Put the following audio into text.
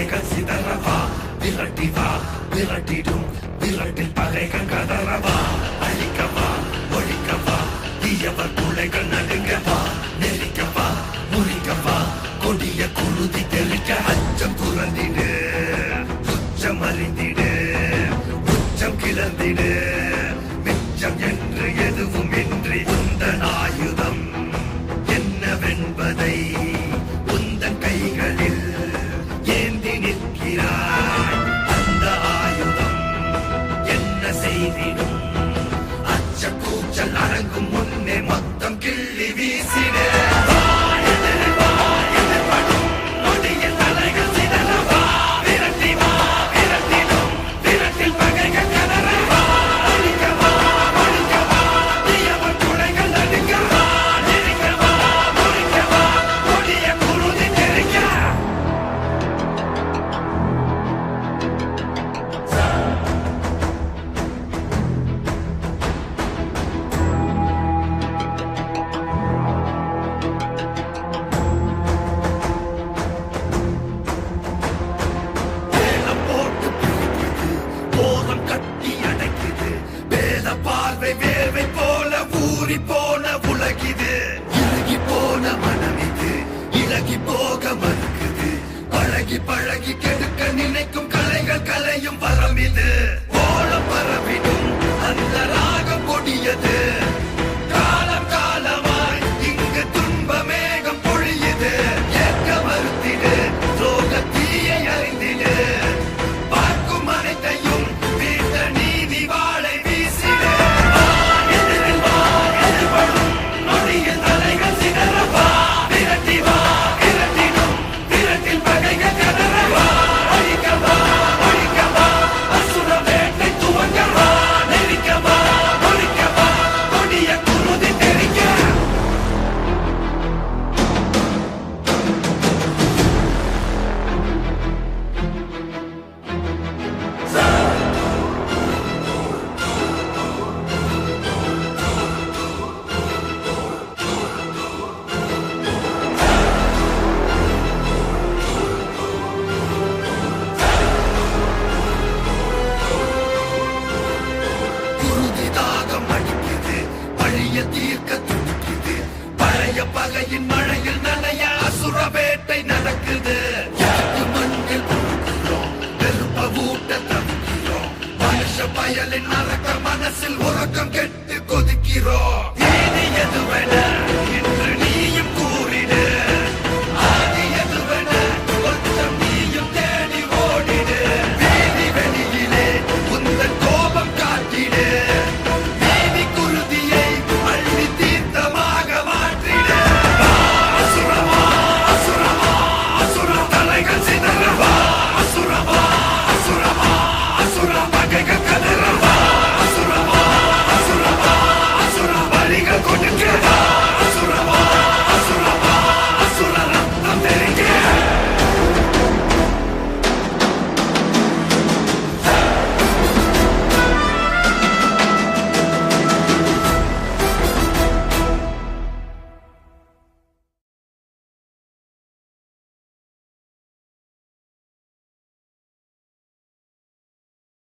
தலைகள் சிதறவா விரட்டி வா விரட்டிடும் விரட்டில் பகைகள் கதறவா அழிக்கவா ஒழிக்கவா தீயவர் பிள்ளைகள் நடுங்கவா நெருக்கவா முறிக்கவா கொடிய குருதி தெளிக்க அச்சம் துறந்திடு உச்சம் அறிந்திடு உச்சம் கிளந்திடு மிச்சம் என்று எதுவும் இன்றி உந்தன் ஆயுதம் என்னவென்பதை உந்தன் கைகளில் ஏந்தி நிற்கிறாய் அந்த ஆயுதம் என்ன செய்திடும் அச்ச கூச்சல் அடங்கும் முன்னே மொத்தம் கிள்ளி வீசிடு வேர்வை போல ஊறி போன உலகிது இலகி போன மனமிது இலகி போக மறுக்குது பழகி பழகி கெடுக்க நினைக்கும் கலைகள் கலையும் வரம் இது கோலம் பரவிடும் அந்த ராகம் கொடியது காலம் காலமாய் இங்கு துன்ப மேகம் பொழியுது ஏற்க மறுத்திடு சோக தீயை அறிந்திடு பார்க்கும் அனைத்தையும் வீட்ட நீதி வாழை வீசிடு தீர்க்க துடிக்குது பழைய பகையின் மழையில் நனைய அசுர வேட்டை நடக்குது மண்ணில் உருக்குறோம் வெறுப்ப ஊட்ட தவிக்கிறோம் மனுஷ பயலின் நரக்க மனசில் உறக்கம் கெட்டு கொதிக்கிறோம் நீதி எதுவென